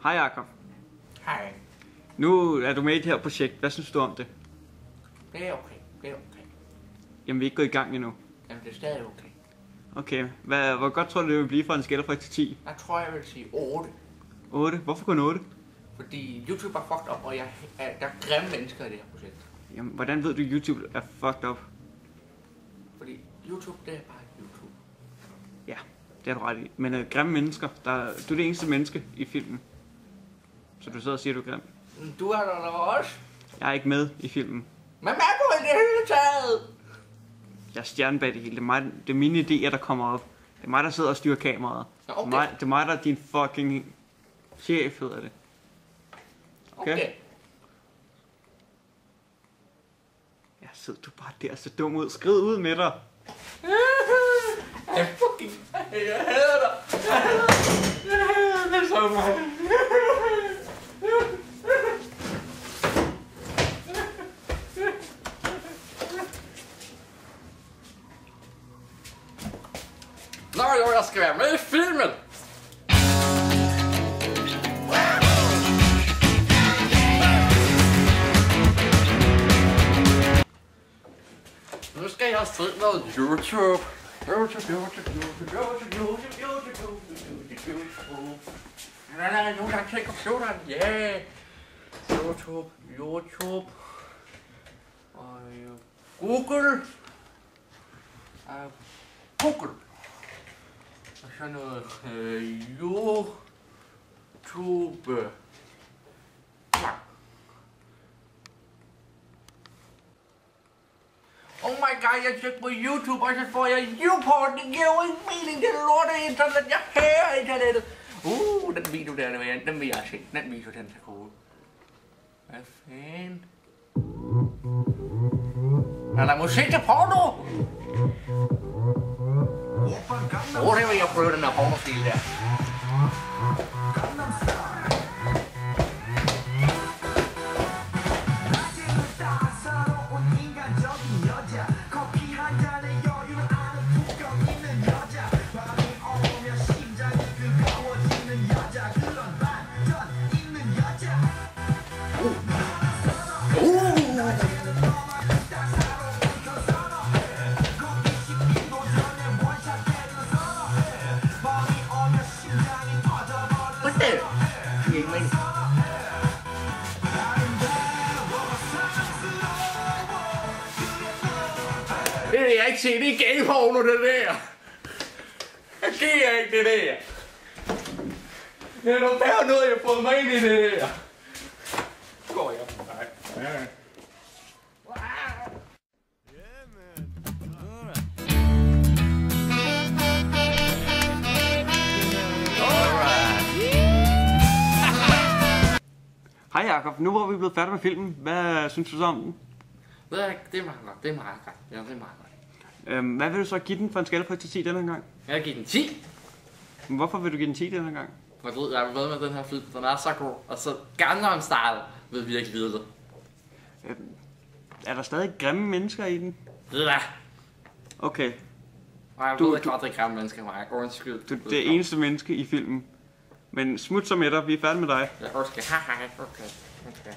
Hej Jakob. Hej. Nu er du med i det her projekt. Hvad synes du om det? Det er okay. Det er okay. Jamen, vi er ikke gået i gang endnu. Jamen, det er stadig okay. Okay. Hvor godt tror du, det vil blive fra en skala fra 1 til 10? Jeg tror, jeg vil sige 8. 8? Hvorfor kun 8? Fordi YouTube er fucked up, og der er grimme mennesker i det her projekt. Jamen, hvordan ved du, at YouTube er fucked up? Fordi YouTube, det er bare YouTube. Ja, det har du ret i. Men grimme mennesker, du er det eneste menneske i filmen. Så du sidder og siger, du er grim. Du er der også. Jeg er ikke med i filmen. Men hvad er du i det hele taget? Jeg er stjernen bag det hele. Det er mine idéer, der kommer op. Det er mig, der sidder og styrer kameraet. Okay. Det er mig, der er din fucking chef, hedder det. Okay? Ja, sidder du bare der så dum ud. Skrid ud med dig. Jeg fucking... Jeg hader dig. Jeg hader det så meget. Nå jo, jeg skal være med i filmen. Nu skal jeg se noget YouTube. Der er nogen, der har tænkt computeren. Yeah. YouTube. Og Google. Og så noget YouTube. Oh my god, jeg tjekker på YouTube, og så får jeg YouPorn. Det giver jo ikke mening, det lorte internet. Jeg hader internettet. Den video der, den vil jeg se. Den video, den er cool. Hvad fanden? Er der musik til porno? Det vil jeg prøve, den her pornostil der. Det vil jeg ikke se, det er gay-porno, det der. Jeg giver ikke det der. Det er noget værre noget, jeg har fået mig ind i det der. Går jeg på dig. Ja. Hej Jakob, nu hvor vi er blevet færdige med filmen, hvad synes du så om den? Det er meget godt, det er meget godt. Ja, det er meget godt. Hvad vil du så give den fra en skala fra 1 til 10 denne gang? Jeg vil give den 10. Men hvorfor vil du give den 10 denne gang? Jeg ved, jeg er med den her film, den er så god. Og så Gangnam Style vil virkelig vide det. Er der stadig grimme mennesker i den? Ja. Okay. Og jeg ved ikke godt, det er grimme mennesker, mig. Undskyld. Du er det eneste menneske i filmen. Men smut så med dig, vi er færdige med dig. Ja, okay. Okay.